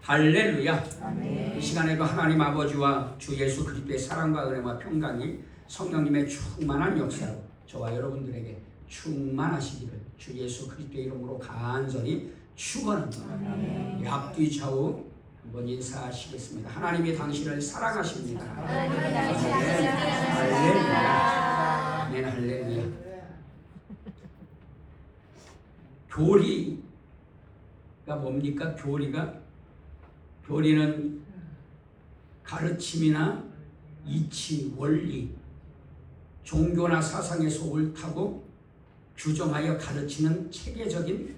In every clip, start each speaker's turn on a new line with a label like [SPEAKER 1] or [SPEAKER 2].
[SPEAKER 1] 할렐루야.
[SPEAKER 2] 아멘.
[SPEAKER 1] 이 시간에도 하나님 아버지와 주 예수 그리스도의 사랑과 은혜와 평강이 성령님의 충만한 역사로 저와 여러분들에게 충만하시기를 주 예수 그리스도의 이름으로 간절히 축원합니다. 앞뒤 좌우 한번 인사하시겠습니다. 하나님이 당신을 사랑하십니다. 할렐루야. 아멘. 할렐루야. 교리가 뭡니까? 교리는 가르침이나 이치, 원리, 종교나 사상에서 옳다고 규정하여 가르치는 체계적인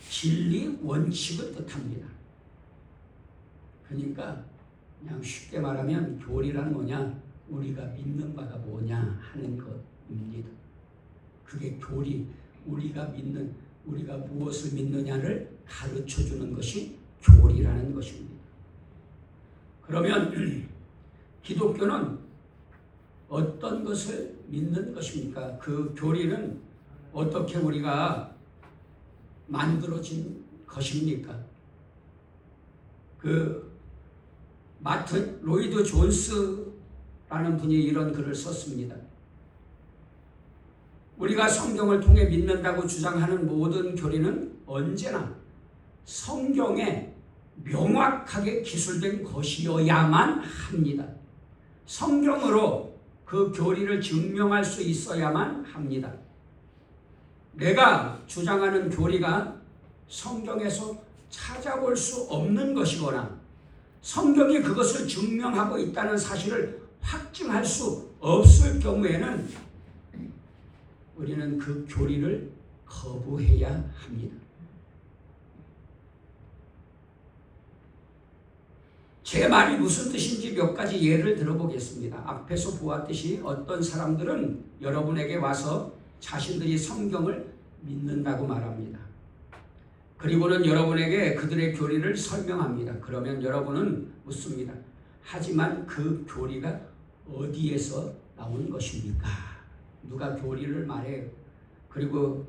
[SPEAKER 1] 진리, 원칙을 뜻합니다. 그러니까 그냥 쉽게 말하면 교리란 뭐냐? 우리가 믿는 바가 뭐냐 하는 것입니다. 그게 교리, 우리가 무엇을 믿느냐를 가르쳐주는 것이 교리라는 것입니다. 그러면 기독교는 어떤 것을 믿는 것입니까? 그 교리는 어떻게 우리가 만들어진 것입니까? 마틴 로이드 존스라는 분이 이런 글을 썼습니다. 우리가 성경을 통해 믿는다고 주장하는 모든 교리는 언제나 성경에 명확하게 기술된 것이어야만 합니다. 성경으로 그 교리를 증명할 수 있어야만 합니다. 내가 주장하는 교리가 성경에서 찾아볼 수 없는 것이거나 성경이 그것을 증명하고 있다는 사실을 확증할 수 없을 경우에는 우리는 그 교리를 거부해야 합니다. 제 말이 무슨 뜻인지 몇 가지 예를 들어보겠습니다. 앞에서 보았듯이 어떤 사람들은 여러분에게 와서 자신들이 성경을 믿는다고 말합니다. 그리고는 여러분에게 그들의 교리를 설명합니다. 그러면 여러분은 묻습니다. 하지만 그 교리가 어디에서 나온 것입니까? 누가 교리를 말해요. 그리고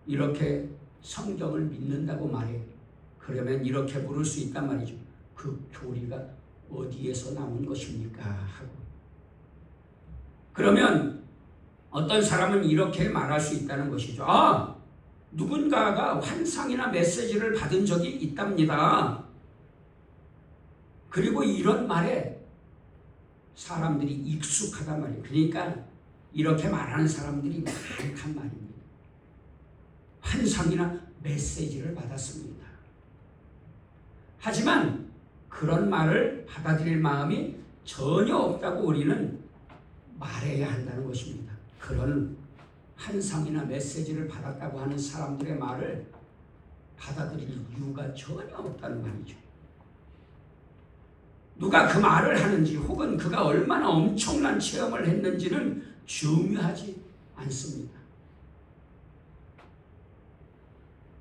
[SPEAKER 1] 이렇게 성경을 믿는다고 말해요. 그러면 이렇게 물을 수 있단 말이죠. 그 교리가 어디에서 나온 것입니까? 하고. 그러면 어떤 사람은 이렇게 말할 수 있다는 것이죠. 누군가가 환상이나 메시지를 받은 적이 있답니다. 그리고 이런 말에 사람들이 익숙하단 말이에요. 그러니까 이렇게 말하는 사람들이 많단 말입니다. 환상이나 메시지를 받았습니다. 하지만 그런 말을 받아들일 마음이 전혀 없다고 우리는 말해야 한다는 것입니다. 그런 환상이나 메시지를 받았다고 하는 사람들의 말을 받아들일 이유가 전혀 없다는 말이죠. 누가 그 말을 하는지 혹은 그가 얼마나 엄청난 체험을 했는지는 중요하지 않습니다.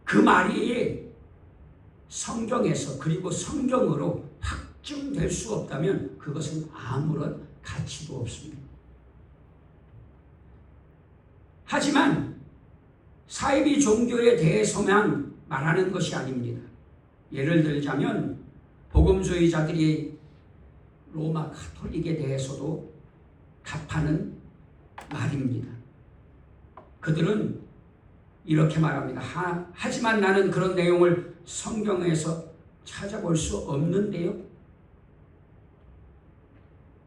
[SPEAKER 1] 그 말이 성경에서 그리고 성경으로 확증될 수 없다면 그것은 아무런 가치도 없습니다. 하지만 사이비 종교에 대해서만 말하는 것이 아닙니다. 예를 들자면 복음주의자들이 로마 가톨릭에 대해서도 답하는 말입니다. 그들은 이렇게 말합니다. 하지만 나는 그런 내용을 성경에서 찾아볼 수 없는데요.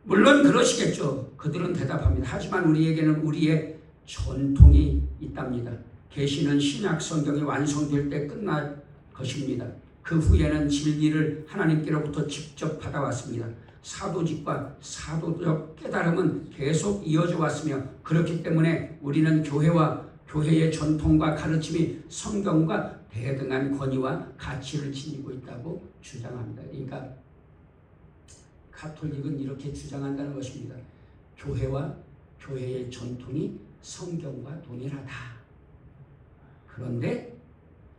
[SPEAKER 1] 물론 그러시겠죠. 그들은 대답합니다. 하지만 우리에게는 우리의 전통이 있답니다. 계시는 신약 성경이 완성될 때 끝날 것입니다. 그 후에는 진리를 하나님께로부터 직접 받아왔습니다. 사도직과 사도적 깨달음은 계속 이어져 왔으며 그렇기 때문에 우리는 교회의 전통과 가르침이 성경과 대등한 권위와 가치를 지니고 있다고 주장합니다. 그러니까 가톨릭은 이렇게 주장한다는 것입니다. 교회와 교회의 전통이 성경과 동일하다. 그런데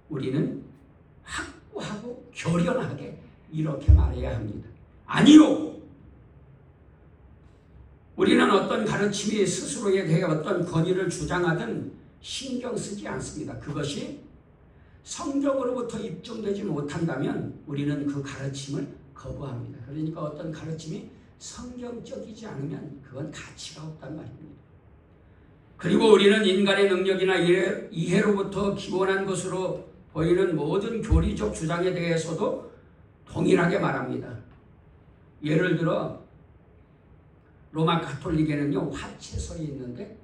[SPEAKER 1] 우리는 확고하고 결연하게 이렇게 말해야 합니다. 아니요! 우리는 어떤 가르침이 스스로에 대해 어떤 권위를 주장하든 신경 쓰지 않습니다. 그것이 성경으로부터 입증되지 못한다면 우리는 그 가르침을 거부합니다. 그러니까 어떤 가르침이 성경적이지 않으면 그건 가치가 없단 말입니다. 그리고 우리는 인간의 능력이나 이해로부터 기원한 것으로 보이는 모든 교리적 주장에 대해서도 동일하게 말합니다. 예를 들어 로마 가톨릭에는요 화채설이 있는데,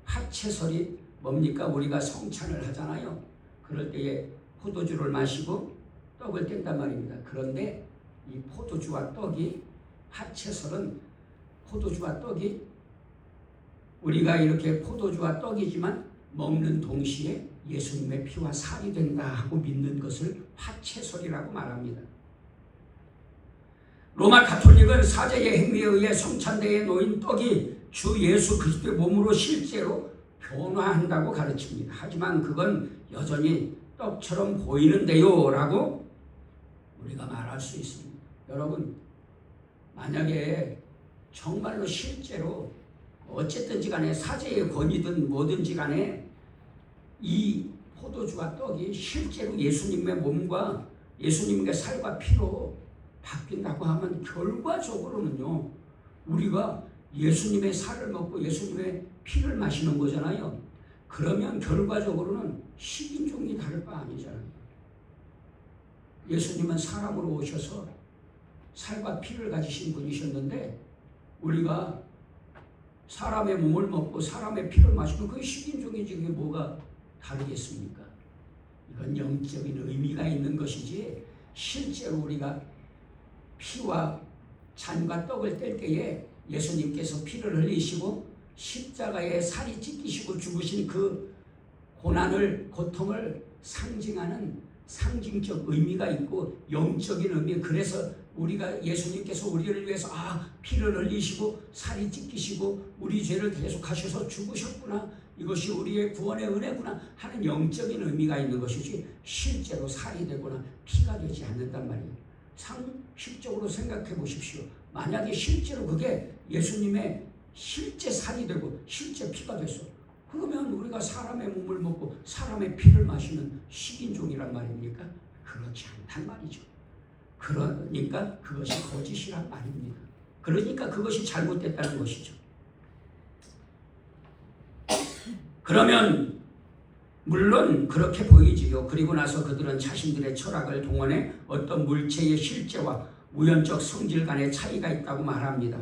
[SPEAKER 1] 화채설이 뭡니까? 우리가 성찬을 하잖아요. 그럴 때에 포도주를 마시고 떡을 뗀단 말입니다. 그런데 이 포도주와 떡이, 화채설은 포도주와 떡이, 우리가 이렇게 포도주와 떡이지만 먹는 동시에 예수님의 피와 살이 된다 하고 믿는 것을 화채설이라고 말합니다. 로마 가톨릭은 사제의 행위에 의해 성찬대에 놓인 떡이 주 예수 그리스도의 몸으로 실제로 변화한다고 가르칩니다. 하지만 그건 여전히 떡처럼 보이는데요 라고 우리가 말할 수 있습니다. 여러분, 만약에 정말로 실제로 어쨌든지 간에 사제의 권위든 뭐든지 간에 이 포도주와 떡이 실제로 예수님의 몸과 예수님의 살과 피로 바뀐다고 하면 결과적으로는요 우리가 예수님의 살을 먹고 예수님의 피를 마시는 거잖아요. 그러면 결과적으로는 식인종이 다를 바 아니잖아요. 예수님은 사람으로 오셔서 살과 피를 가지신 분이셨는데 우리가 사람의 몸을 먹고 사람의 피를 마시면 그게 식인종이지 그게 뭐가 다르겠습니까? 이건 영적인 의미가 있는 것이지 실제로 우리가 피와 잔과 떡을 뗄 때에 예수님께서 피를 흘리시고 십자가에 살이 찢기시고 죽으신 그 고난을, 고통을 상징하는 상징적 의미가 있고 영적인 의미. 그래서 우리가 예수님께서 우리를 위해서 피를 흘리시고 살이 찢기시고 우리 죄를 대속하셔서 죽으셨구나, 이것이 우리의 구원의 은혜구나 하는 영적인 의미가 있는 것이지 실제로 살이 되거나 피가 되지 않는단 말이에요. 상식적으로 생각해 보십시오. 만약에 실제로 그게 예수님의 실제 살이 되고 실제 피가 됐어, 그러면 우리가 사람의 몸을 먹고 사람의 피를 마시는 식인종이란 말입니까? 그렇지 않단 말이죠. 그러니까 그것이 거짓이란 말입니다. 그러니까 그것이 잘못됐다는 것이죠. 그러면 물론 그렇게 보이지요. 그리고 나서 그들은 자신들의 철학을 동원해 어떤 물체의 실제와 우연적 성질 간의 차이가 있다고 말합니다.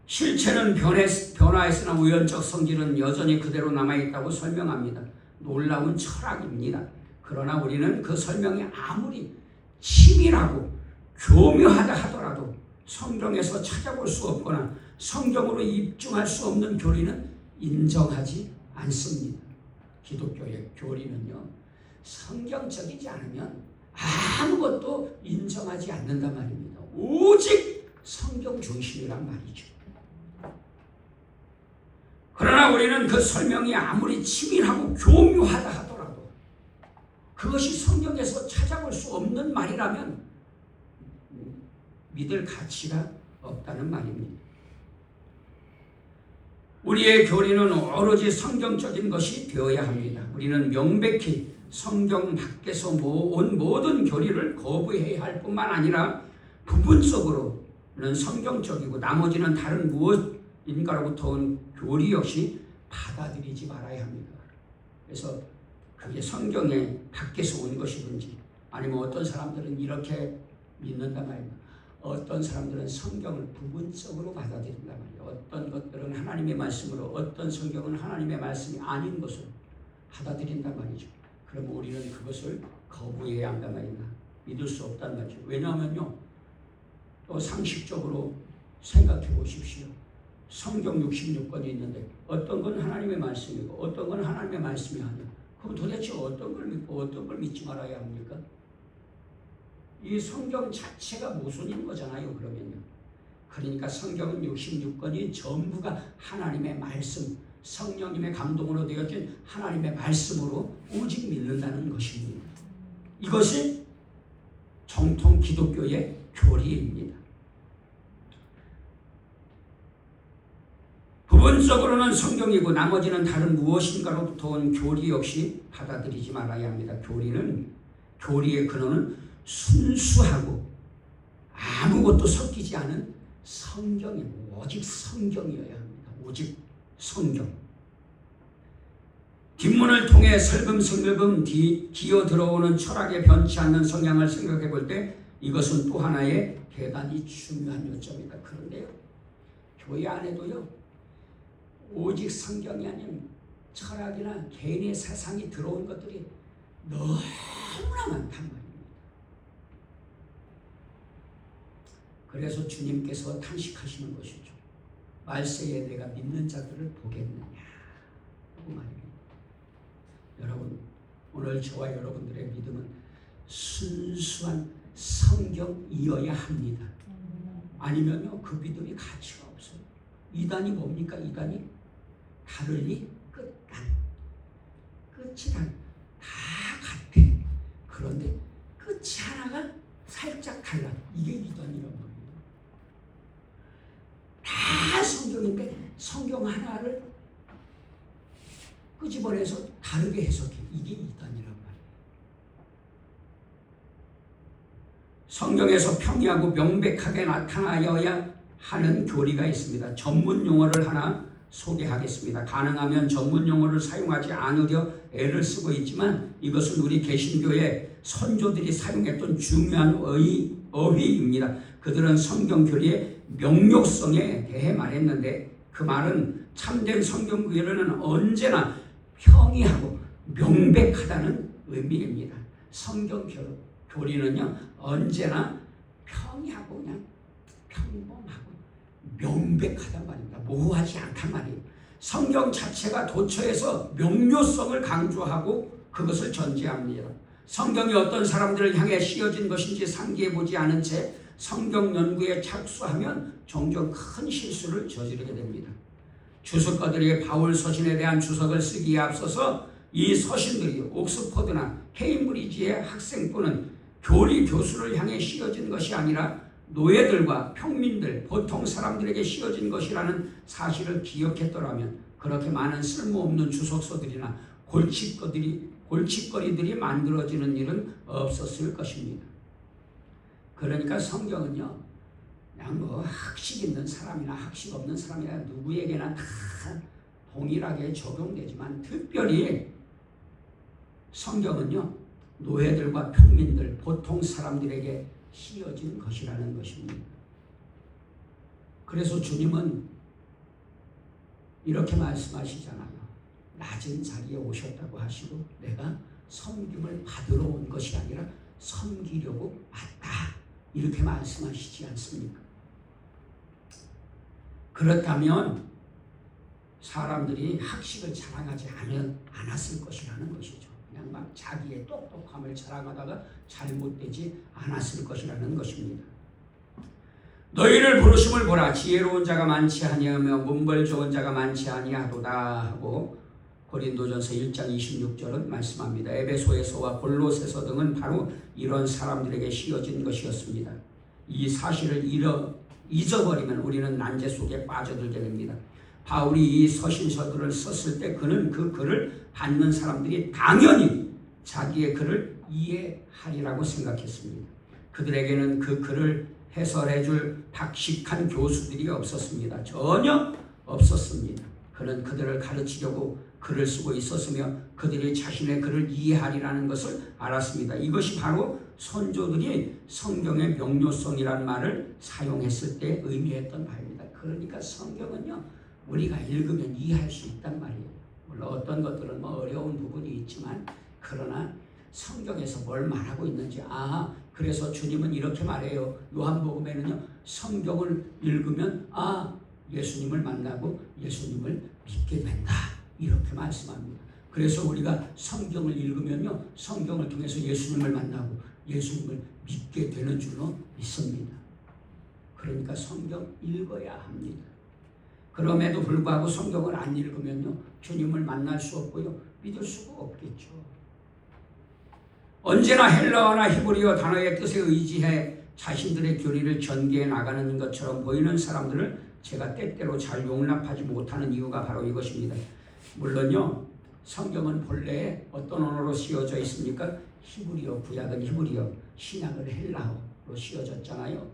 [SPEAKER 1] 실체는 변화했으나 우연적 성질은 여전히 그대로 남아있다고 설명합니다. 놀라운 철학입니다. 그러나 우리는 그 설명이 아무리 치밀하고 교묘하다 하더라도 성경에서 찾아볼 수 없거나 성경으로 입증할 수 없는 교리는 인정하지 않습니다. 기독교의 교리는요, 성경적이지 않으면 아무것도 인정하지 않는단 말입니다. 오직 성경 중심이란 말이죠. 그러나 우리는 그 설명이 아무리 치밀하고 교묘하다 하더라도 그것이 성경에서 찾아볼 수 없는 말이라면 믿을 가치가 없다는 말입니다. 우리의 교리는 오로지 성경적인 것이 되어야 합니다. 우리는 명백히 성경 밖에서 온 모든 교리를 거부해야 할 뿐만 아니라 부분적으로는 성경적이고 나머지는 다른 무엇인가로부터 온 교리 역시 받아들이지 말아야 합니다. 그래서 그게 성경에 밖에서 온 것이든지 아니면 어떤 사람들은 이렇게 믿는단 말입니다. 어떤 사람들은 성경을 부분적으로 받아들인단 말이에요. 어떤 것들은 하나님의 말씀으로, 어떤 성경은 하나님의 말씀이 아닌 것으로 받아들인단 말이죠. 그러면 우리는 그것을 거부해야 한단 말입니다. 믿을 수 없단 말이죠. 왜냐하면요, 또 상식적으로 생각해 보십시오. 성경 66권이 있는데 어떤 건 하나님의 말씀이고 어떤 건 하나님의 말씀이 아니에요. 그럼 도대체 어떤 걸 믿고 어떤 걸 믿지 말아야 합니까? 이 성경 자체가 모순인 거잖아요. 그러면요. 그러니까 성경은 66권이 전부가 하나님의 말씀, 성령님의 감동으로 되어진 하나님의 말씀으로 오직 믿는다는 것입니다. 이것이 정통 기독교의 교리입니다. 기본적으로는 성경이고 나머지는 다른 무엇인가로부터 온 교리 역시 받아들이지 말아야 합니다. 교리의 근원은 순수하고 아무것도 섞이지 않은 성경이고 오직 성경이어야 합니다. 오직 성경. 뒷문을 통해 슬금슬금 기어 들어오는 철학에 변치 않는 성향을 생각해 볼 때 이것은 또 하나의 대단히 중요한 요점이다. 그런데요, 교회 안에도요, 오직 성경이 아닌 철학이나 개인의 세상이 들어온 것들이 너무나 많단 말입니다. 그래서 주님께서 탄식하시는 것이죠. 말세에 내가 믿는 자들을 보겠느냐 하고 말입니다. 여러분, 오늘 저와 여러분들의 믿음은 순수한 성경이어야 합니다. 아니면요, 그 믿음이 가치가 없어요. 이단이 뭡니까? 이단이 다르니 끝단. 끝이 다 같아. 그런데 끝이 하나가 살짝 달라. 이게 이단이란 말이에요. 다 성경인데 성경 하나를 끄집어내서 다르게 해석해. 이게 이단이란 말이에요. 성경에서 평이하고 명백하게 나타나야 하는 교리가 있습니다. 전문 용어를 하나 소개하겠습니다. 가능하면 전문 용어를 사용하지 않으려 애를 쓰고 있지만 이것은 우리 개신교의 선조들이 사용했던 중요한 어휘입니다. 그들은 성경 교리의 명료성에 대해 말했는데 그 말은 참된 성경 교리는 언제나 평이하고 명백하다는 의미입니다. 성경 교리는요, 언제나 평이하고 그냥 평범하고 명백하단 말입니다. 모호하지 않단 말이에요. 성경 자체가 도처에서 명료성을 강조하고 그것을 전제합니다. 성경이 어떤 사람들을 향해 씌어진 것인지 상기해 보지 않은 채 성경 연구에 착수하면 종종 큰 실수를 저지르게 됩니다. 주석가들이 바울 서신에 대한 주석을 쓰기에 앞서서 이 서신들이 옥스퍼드나 케임브리지의 학생뿐은 교리 교수를 향해 씌어진 것이 아니라 노예들과 평민들, 보통 사람들에게 씌어진 것이라는 사실을 기억했더라면 그렇게 많은 쓸모없는 주석서들이나 골칫거리들이 만들어지는 일은 없었을 것입니다. 그러니까 성경은요, 그냥 뭐 학식 있는 사람이나 학식 없는 사람이나 누구에게나 다 동일하게 적용되지만 특별히 성경은요, 노예들과 평민들, 보통 사람들에게 씌어진 것이라는 것입니다. 그래서 주님은 이렇게 말씀하시잖아요. 낮은 자리에 오셨다고 하시고 내가 섬김을 받으러 온 것이 아니라 섬기려고 왔다. 이렇게 말씀하시지 않습니까? 그렇다면 사람들이 학식을 자랑하지 않았을 것이라는 것이죠. 그냥 막 자기의 똑똑함을 자랑하다가 잘못되지 않았을 것이라는 것입니다. 너희를 부르심을 보라. 지혜로운 자가 많지 아니하며 문벌 좋은 자가 많지 아니하도다 하고 고린도전서 1장 26절은 말씀합니다. 에베소에서와 골로새서 등은 바로 이런 사람들에게 씌어진 것이었습니다. 이 사실을 잊어버리면 우리는 난제 속에 빠져들게 됩니다. 바울이 이 서신서들을 썼을 때 그는 그 글을 받는 사람들이 당연히 자기의 글을 이해하리라고 생각했습니다. 그들에게는 그 글을 해설해줄 박식한 교수들이 없었습니다. 전혀 없었습니다. 그는 그들을 가르치려고 글을 쓰고 있었으며 그들이 자신의 글을 이해하리라는 것을 알았습니다. 이것이 바로 선조들이 성경의 명료성이라는 말을 사용했을 때 의미했던 바입니다. 그러니까 성경은요, 우리가 읽으면 이해할 수 있단 말이에요. 물론 어떤 것들은 뭐 어려운 부분이 있지만 그러나 성경에서 뭘 말하고 있는지 그래서 주님은 이렇게 말해요. 요한복음에는요, 성경을 읽으면 예수님을 만나고 예수님을 믿게 된다. 이렇게 말씀합니다. 그래서 우리가 성경을 읽으면요, 성경을 통해서 예수님을 만나고 예수님을 믿게 되는 줄로 믿습니다. 그러니까 성경 읽어야 합니다. 그럼에도 불구하고 성경을 안 읽으면요, 주님을 만날 수 없고요, 믿을 수가 없겠죠. 언제나 헬라어나 히브리어 단어의 뜻에 의지해 자신들의 교리를 전개해 나가는 것처럼 보이는 사람들을 제가 때때로 잘 용납하지 못하는 이유가 바로 이것입니다. 물론요, 성경은 본래 어떤 언어로 씌워져 있습니까? 히브리어, 구약은 히브리어, 신약은 헬라어로 씌워졌잖아요.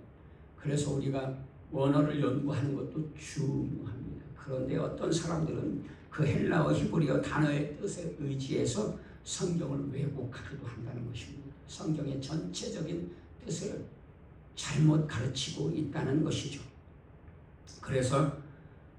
[SPEAKER 1] 그래서 우리가 원어를 연구하는 것도 중요합니다. 그런데 어떤 사람들은 그 헬라어, 히브리어 단어의 뜻에 의지해서 성경을 왜곡하기도 한다는 것입니다. 성경의 전체적인 뜻을 잘못 가르치고 있다는 것이죠. 그래서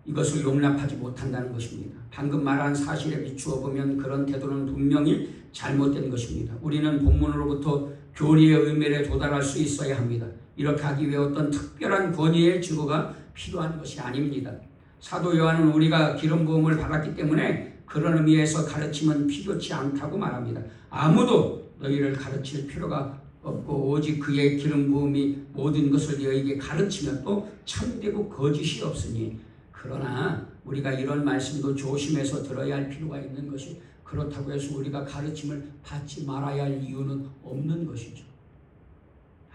[SPEAKER 1] 이것을 용납하지 못한다는 것입니다. 방금 말한 사실에 비추어 보면 그런 태도는 분명히 잘못된 것입니다. 우리는 본문으로부터 교리의 의미에 도달할 수 있어야 합니다. 이렇게 하기 위해 어떤 특별한 권위의 증거가 필요한 것이 아닙니다. 사도 요한은 우리가 기름 부음을 받았기 때문에 그런 의미에서 가르침은 필요치 않다고 말합니다. 아무도 너희를 가르칠 필요가 없고 오직 그의 기름 부음이 모든 것을 너희에게 가르치면 또 참되고 거짓이 없으니. 그러나 우리가 이런 말씀도 조심해서 들어야 할 필요가 있는 것이, 그렇다고 해서 우리가 가르침을 받지 말아야 할 이유는 없는 것이죠.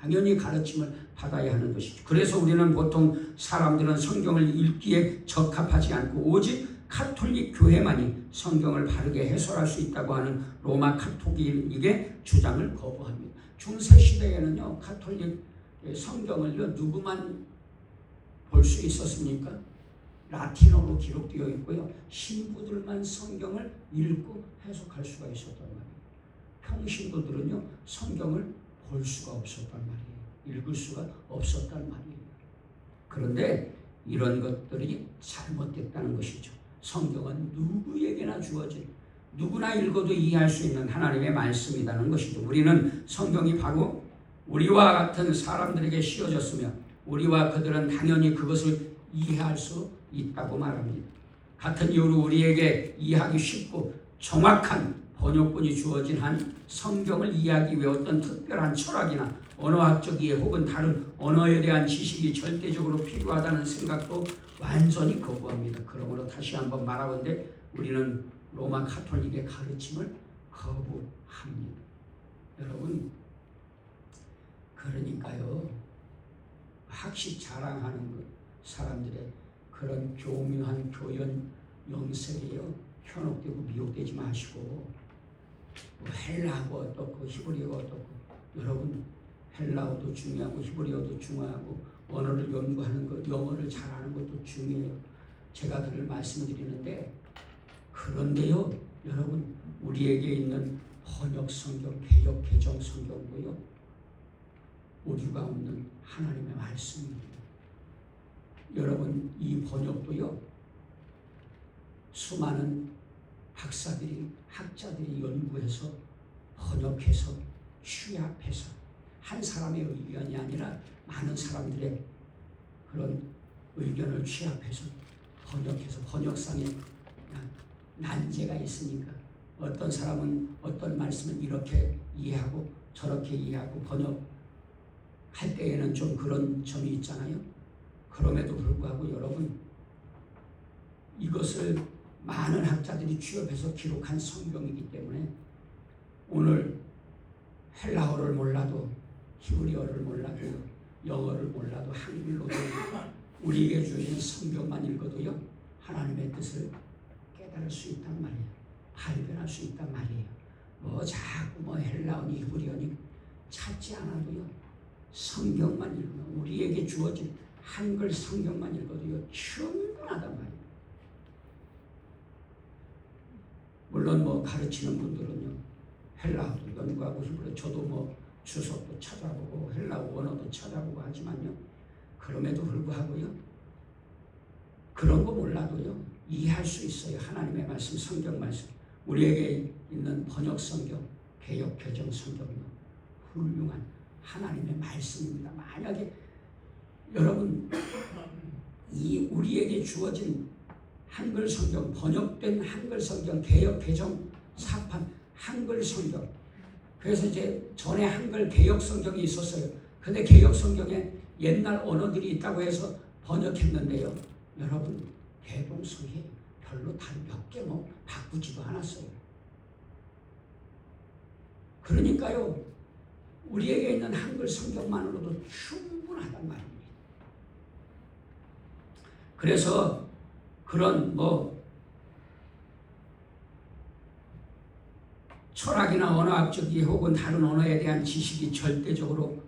[SPEAKER 1] 당연히 가르침을 받아야 하는 것이죠. 그래서 우리는 보통 사람들은 성경을 읽기에 적합하지 않고 오직 카톨릭 교회만이 성경을 바르게 해설할 수 있다고 하는 로마 카톨릭의 주장을 거부합니다. 중세 시대에는요, 카톨릭 성경을요, 누구만 볼 수 있었습니까? 라틴어로 기록되어 있고요, 신부들만 성경을 읽고 해석할 수가 있었단 말이에요. 평신도들은요, 성경을 볼 수가 없었단 말이에요. 읽을 수가 없었단 말이에요. 그런데 이런 것들이 잘못됐다는 것이죠. 성경은 누구에게나 주어진, 누구나 읽어도 이해할 수 있는 하나님의 말씀이라는 것이죠. 우리는 성경이 바로 우리와 같은 사람들에게 씌워졌으며 우리와 그들은 당연히 그것을 이해할 수 있다고 말합니다. 같은 이유로 우리에게 이해하기 쉽고 정확한 번역본이 주어진 한 성경을 이해하기 위해 어떤 특별한 철학이나 언어학적 이해 혹은 다른 언어에 대한 지식이 절대적으로 필요하다는 생각도 완전히 거부합니다. 그러므로 다시 한번 말하건대 우리는 로마 카톨릭의 가르침을 거부합니다. 여러분, 그러니까요, 학식 자랑하는 사람들의 그런 교묘한 교연 영색이요, 현혹되고 미혹되지 마시고, 헬라어가 어떻고 히브리어가 어떻고, 여러분 헬라어도 중요하고 히브리어도 중요하고 언어를 연구하는 것, 영어를 잘하는 것도 중요해요. 제가 늘 말씀드리는데, 그런데요, 여러분, 우리에게 있는 번역 성경, 개역 개정 성경도요, 오류가 없는 하나님의 말씀입니다. 여러분, 이 번역도요, 수많은 박사들이, 학자들이 연구해서 번역해서 취합해서 한 사람의 의견이 아니라 많은 사람들의 그런 의견을 취합해서 번역해서, 번역상에 난제가 있으니까 어떤 사람은 어떤 말씀을 이렇게 이해하고 저렇게 이해하고 번역할 때에는 좀 그런 점이 있잖아요. 그럼에도 불구하고 여러분, 이것을 많은 학자들이 취합해서 기록한 성경이기 때문에 오늘 헬라어를 몰라도, 히브리어를 몰라도, 영어를 몰라도, 한글로도 우리에게 주어진 성경만 읽어도요, 하나님의 뜻을 깨달을 수 있단 말이에요. 발견할 수 있단 말이에요. 자꾸 헬라어니 히브리어니 찾지 않아도요, 성경만 읽으면, 우리에게 주어진 한글 성경만 읽어도요, 충분하단 말이에요. 물론 가르치는 분들은요, 헬라어도 연구하고 히브리어, 저도 주석도 찾아보고 헬라어 원어도 찾아보고 하지만요, 그럼에도 불구하고요, 그런 거 몰라도요, 이해할 수 있어요. 하나님의 말씀, 성경 말씀. 우리에게 있는 번역 성경, 개역 개정 성경요, 훌륭한 하나님의 말씀입니다. 만약에 여러분, 이 우리에게 주어진 한글 성경, 번역된 한글 성경, 개역 개정 사판 한글 성경, 그래서 이제 전에 한글 개역 성경이 있었어요. 근데 개역 성경에 옛날 언어들이 있다고 해서 번역했는데요, 여러분, 대동소이에 별로 단 몇 개 바꾸지도 않았어요. 그러니까요, 우리에게 있는 한글 성경만으로도 충분하단 말입니다. 그래서 그런 철학이나 언어학적 이해 혹은 다른 언어에 대한 지식이 절대적으로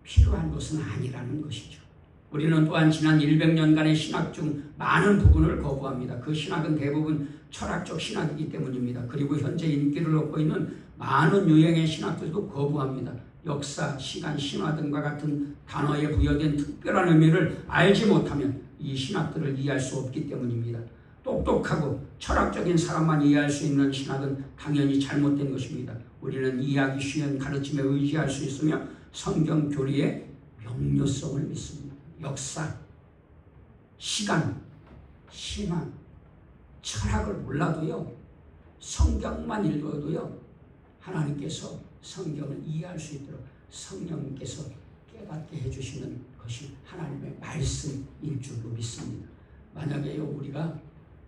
[SPEAKER 1] 필요한 것은 아니라는 것이죠. 우리는 또한 지난 100년간의 신학 중 많은 부분을 거부합니다. 그 신학은 대부분 철학적 신학이기 때문입니다. 그리고 현재 인기를 얻고 있는 많은 유형의 신학들도 거부합니다. 역사, 시간, 신화 등과 같은 단어에 부여된 특별한 의미를 알지 못하면 이 신학들을 이해할 수 없기 때문입니다. 똑똑하고 철학적인 사람만 이해할 수 있는 신학은 당연히 잘못된 것입니다. 우리는 이해하기 쉬운 가르침에 의지할 수 있으며 성경 교리의 명료성을 믿습니다. 역사, 시간, 신화, 철학을 몰라도요, 성경만 읽어도요, 하나님께서 성경을 이해할 수 있도록 성령님께서 깨닫게 해주시는 것이 하나님의 말씀일 줄로 믿습니다. 만약에요, 우리가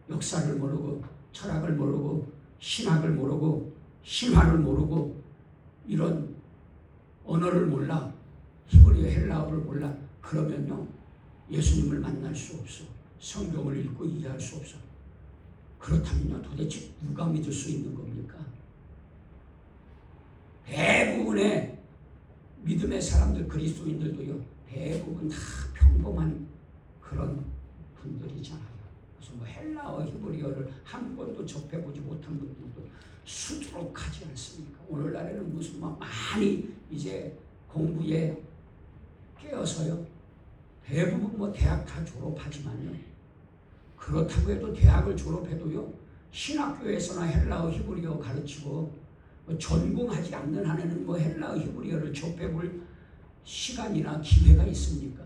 [SPEAKER 1] 역사를 모르고 철학을 모르고 신학을 모르고 신화를 모르고 이런 언어를 몰라, 히브리어 헬라어를 몰라, 그러면요 예수님을 만날 수 없어. 성경을 읽고 이해할 수 없어. 그렇다면요 도대체 누가 믿을 수 있는 겁니까? 대부분의 믿음의 사람들, 그리스도인들도요 대부분 다 평범한 그런 분들이잖아요. 그래서 헬라어, 히브리어를 한 번도 접해보지 못한 분들도 수두룩하지 않습니까? 오늘날에는 무슨 많이 이제 공부에 깨어서요. 대부분 대학 다 졸업하지만요. 그렇다고 해도 대학을 졸업해도요. 신학교에서나 헬라어, 히브리어 가르치고 전공하지 않는 한에는 헬라어, 히브리어를 접해볼 시간이나 기회가 있습니까?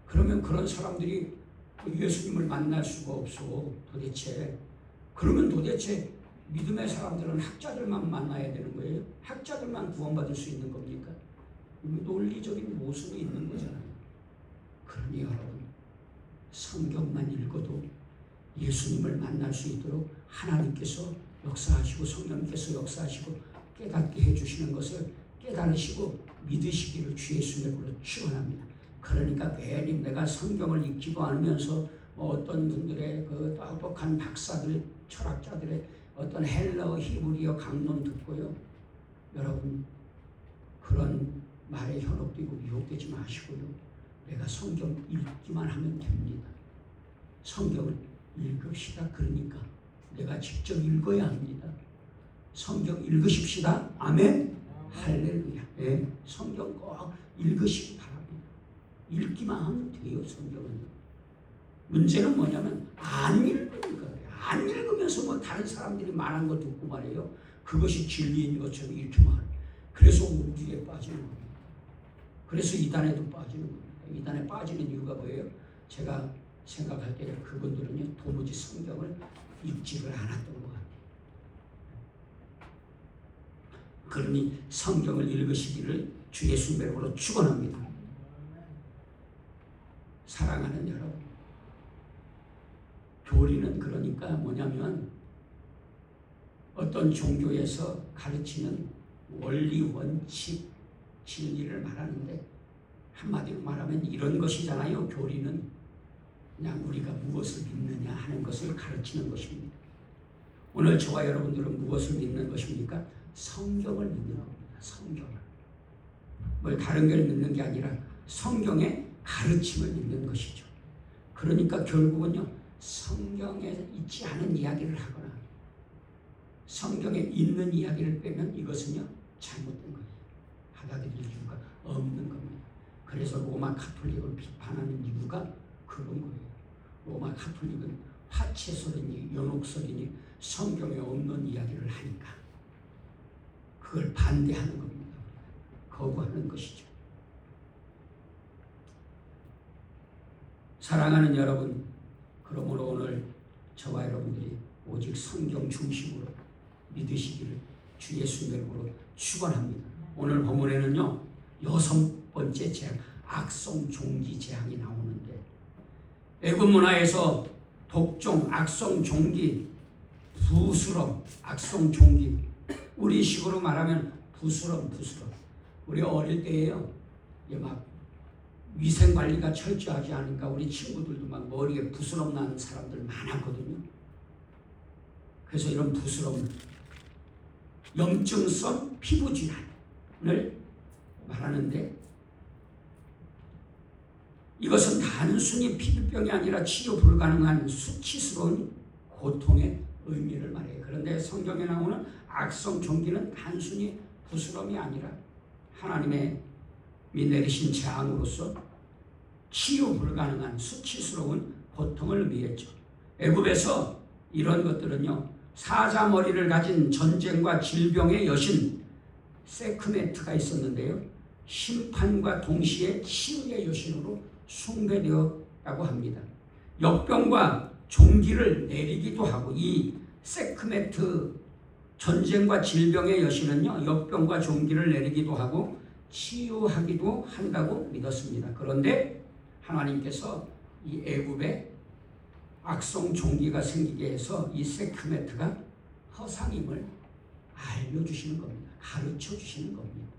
[SPEAKER 1] 그러면 그런 사람들이 예수님을 만날 수가 없어. 도대체. 그러면 도대체 믿음의 사람들은 학자들만 만나야 되는 거예요? 학자들만 구원받을 수 있는 겁니까? 논리적인 모순이 있는 거잖아요. 그러니 여러분, 성경만 읽어도 예수님을 만날 수 있도록 하나님께서 역사하시고 성령께서 역사하시고 깨닫게 해주시는 것을 깨달으시고 믿으시기를 주 예수님의 이름으로 축원합니다. 그러니까 괜히 내가 성경을 읽지도 않으면서 어떤 분들의 그 똑똑한 박사들, 철학자들의 어떤 헬라어, 히브리어 강론 듣고요. 여러분 그런 말에 현혹되고 유혹되지 마시고요. 내가 성경 읽기만 하면 됩니다. 성경을 읽읍시다. 그러니까 내가 직접 읽어야 합니다. 성경 읽으십시다. 아멘. 할렐루야. 네, 성경 꼭 읽으시기 바랍니다. 읽기만 하면 돼요. 성경은. 문제는 뭐냐면 안 읽으니까 그래요. 안 읽으면서 다른 사람들이 말한 거 듣고 말이에요. 그것이 진리인 것처럼 이렇게 말해요. 그래서 우주에 빠지는 겁니다. 그래서 이단에도 빠지는 겁니다. 이단에 빠지는 이유가 뭐예요? 제가 생각할 때 그분들은요 도무지 성경을 읽지를 않았던 것 같아요. 그러니 성경을 읽으시기를 주 예수님의 이름으로 축원합니다. 사랑하는 여러분, 교리는 그러니까 뭐냐면 어떤 종교에서 가르치는 원리, 원칙, 진리를 말하는데 한마디로 말하면 이런 것이잖아요. 교리는 그냥 우리가 무엇을 믿느냐 하는 것을 가르치는 것입니다. 오늘 저와 여러분들은 무엇을 믿는 것입니까? 성경을 믿는 겁니다. 성경을. 뭘 다른 걸 믿는 게 아니라 성경의 가르침을 믿는 것이죠. 그러니까 결국은요 성경에 있지 않은 이야기를 하거나 성경에 있는 이야기를 빼면 이것은요 잘못된 거예요. 받아들일 이유가 없는 겁니다. 그래서 로마 가톨릭을 비판하는 이유가 그런 거예요. 로마 가톨릭은 화채설이니 연옥설이니 성경에 없는 이야기를 하니까 그걸 반대하는 겁니다. 거부하는 것이죠. 사랑하는 여러분, 그러므로 오늘 저와 여러분들이 오직 성경 중심으로 믿으시기를 주 예수님의 이름으로 축원합니다. 오늘 본문에는요 6번째 재앙, 악성 종기 재앙이 나오는데 애굽 문화에서 독종, 악성 종기, 부스럼, 악성 종기, 우리식으로 말하면 부스럼. 우리 어릴 때에요 막 위생관리가 철저하지 않으니까 우리 친구들도 막 머리에 부스럼 나는 사람들 많았거든요. 그래서 이런 부스럼, 염증성 피부질환을 말하는데, 이것은 단순히 피부병이 아니라 치료 불가능한 수치스러운 고통의 의미를 말해요. 그런데 성경에 나오는 악성 종기는 단순히 부스럼이 아니라 하나님의 내리신 재앙으로서 치유 불가능한 수치스러운 고통을 의미했죠. 애굽에서 이런 것들은요, 사자머리를 가진 전쟁과 질병의 여신 세크메트가 있었는데요, 심판과 동시에 치유의 여신으로 숭배되었다고 합니다. 역병과 종기를 내리기도 하고, 이 세크메트 전쟁과 질병의 여신은요, 역병과 종기를 내리기도 하고 치유하기도 한다고 믿었습니다. 그런데 하나님께서 이 애굽에 악성 종기가 생기게 해서 이 세크메트가 허상임을 알려주시는 겁니다. 가르쳐 주시는 겁니다.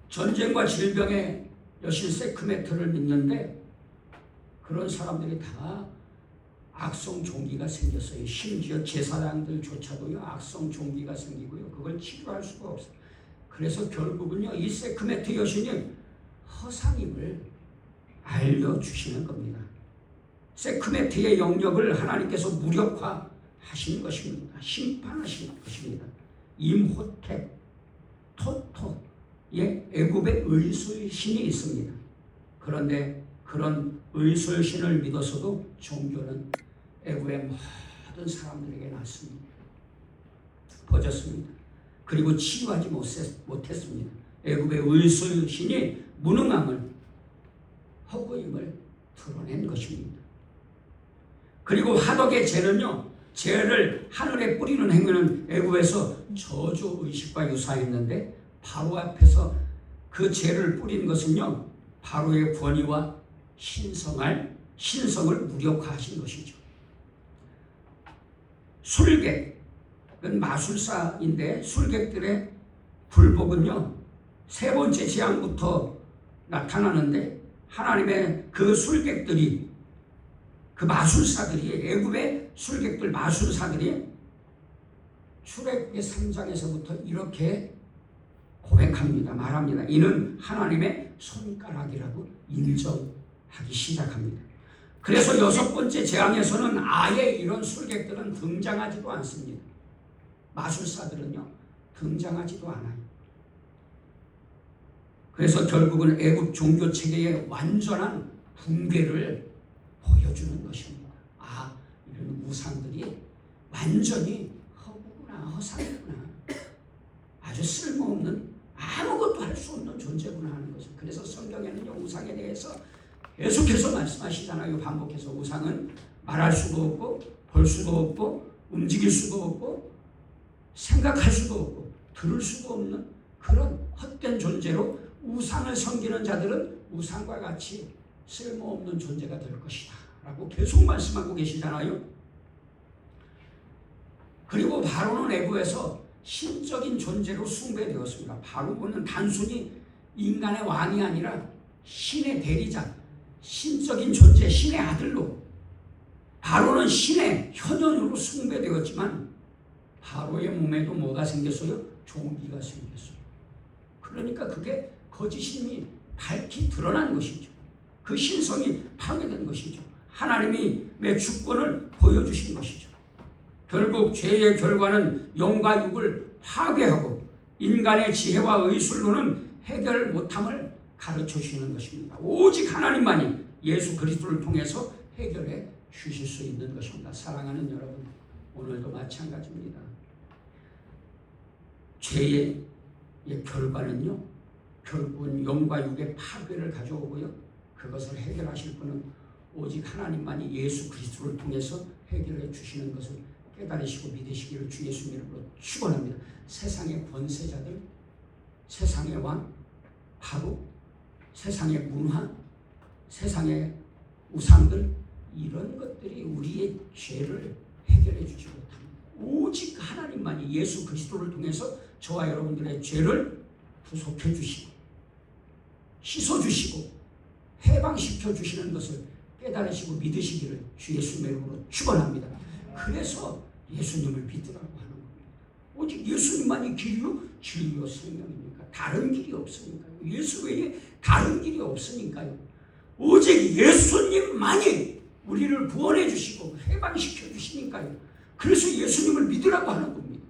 [SPEAKER 1] 전쟁과 질병의 여신 세크메트를 믿는데 그런 사람들이 다 악성 종기가 생겼어요. 심지어 제사장들조차도요, 악성 종기가 생기고요, 그걸 치료할 수가 없어요. 그래서 결국은요, 이 세크메트 여신이 허상임을 알려주시는 겁니다. 세크메트의 영역을 하나님께서 무력화하시는 것입니다. 심판하시는 것입니다. 임호텍, 토토의 애굽의 의술신이 있습니다. 그런데 그런 의술신을 믿어서도 종교는 애굽의 모든 사람들에게 났습니다. 퍼졌습니다. 그리고 치유하지 못했습니다. 애굽의 의술신이 무능함을, 허구임을 드러낸 것입니다. 그리고 하덕의 죄는요, 죄를 하늘에 뿌리는 행위는 애굽에서 저주의식과 유사했는데, 바로 앞에서 그 죄를 뿌린 것은요, 바로의 권위와 신성을 무력화하신 것이죠. 술객은 마술사인데, 술객들의 불복은요, 세 번째 재앙부터 나타나는데, 하나님의 그 술객들이, 그 마술사들이, 애굽의 술객들 마술사들이 출애굽기 3장에서부터 이렇게 고백합니다. 말합니다. 이는 하나님의 손가락이라고 인정하기 시작합니다. 그래서 여섯 번째 재앙에서는 아예 이런 술객들은 등장하지도 않습니다. 마술사들은요, 등장하지도 않아요. 그래서 결국은 애굽 종교 체계의 완전한 붕괴를 보여주는 것입니다. 아, 이런 우상들이 완전히 허구구나, 허상이구나, 아주 쓸모없는, 아무것도 할 수 없는 존재구나 하는 것을. 그래서 성경에는요, 우상에 대해서 계속해서 말씀하시잖아요. 반복해서. 우상은 말할 수도 없고, 볼 수도 없고, 움직일 수도 없고, 생각할 수도 없고, 들을 수도 없는 그런 헛된 존재로, 우상을 섬기는 자들은 우상과 같이 쓸모없는 존재가 될 것이다 라고 계속 말씀하고 계시잖아요. 그리고 바로는 애굽에서 신적인 존재로 숭배되었습니다. 바로는 단순히 인간의 왕이 아니라 신의 대리자, 신적인 존재, 신의 아들로, 바로는 신의 현현으로 숭배되었지만, 바로의 몸에도 뭐가 생겼어요? 종기가 생겼어요. 그러니까 그게 거짓심이 밝히 드러난 것이죠. 그 신성이 파괴된 것이죠. 하나님의 주권을 보여주신 것이죠. 결국 죄의 결과는 영과 육을 파괴하고 인간의 지혜와 의술로는 해결 못함을 가르쳐 주시는 것입니다. 오직 하나님만이 예수 그리스도를 통해서 해결해 주실 수 있는 것입니다. 사랑하는 여러분, 오늘도 마찬가지입니다. 죄의 결과는요, 결국은 영과 육의 파괴를 가져오고요, 그것을 해결하실 분은 오직 하나님만이 예수 그리스도를 통해서 해결해 주시는 것을 깨달으시고 믿으시기를 주 예수 이름으로 축원합니다. 세상의 권세자들, 세상의 왕, 바로 세상의 문화, 세상의 우상들, 이런 것들이 우리의 죄를 해결해 주지 못합니다. 오직 하나님만이 예수 그리스도를 통해서 저와 여러분들의 죄를 구속해 주시고 씻어주시고 해방시켜 주시는 것을 깨달으시고 믿으시기를 주 예수님의 이름으로 축원합니다. 그래서 예수님을 믿으라고 하는 겁니다. 오직 예수님만이 길이요 진리요 생명입니까? 다른 길이 없으니까요. 예수 외에 다른 길이 없으니까요. 오직 예수님만이 우리를 구원해 주시고 해방시켜 주시니까요. 그래서 예수님을 믿으라고 하는 겁니다.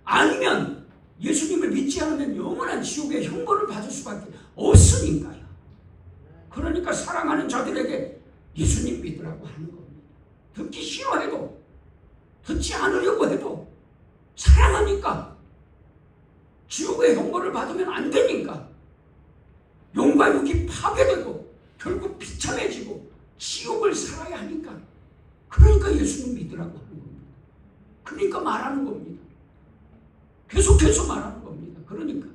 [SPEAKER 1] 아니면 예수님을 믿지 않으면 영원한 지옥의 형벌을 받을 수밖에 없으니까요. 그러니까 사랑하는 자들에게 예수님 믿으라고 하는 겁니다. 듣기 싫어해도, 듣지 않으려고 해도 사랑하니까, 지옥의 형벌을 받으면 안 되니까, 영과 육이 파괴되고 결국 비참해지고 지옥을 살아야 하니까, 그러니까 예수님 믿으라고 하는 겁니다. 그러니까 말하는 겁니다. 계속해서 말하는 겁니다. 그러니까.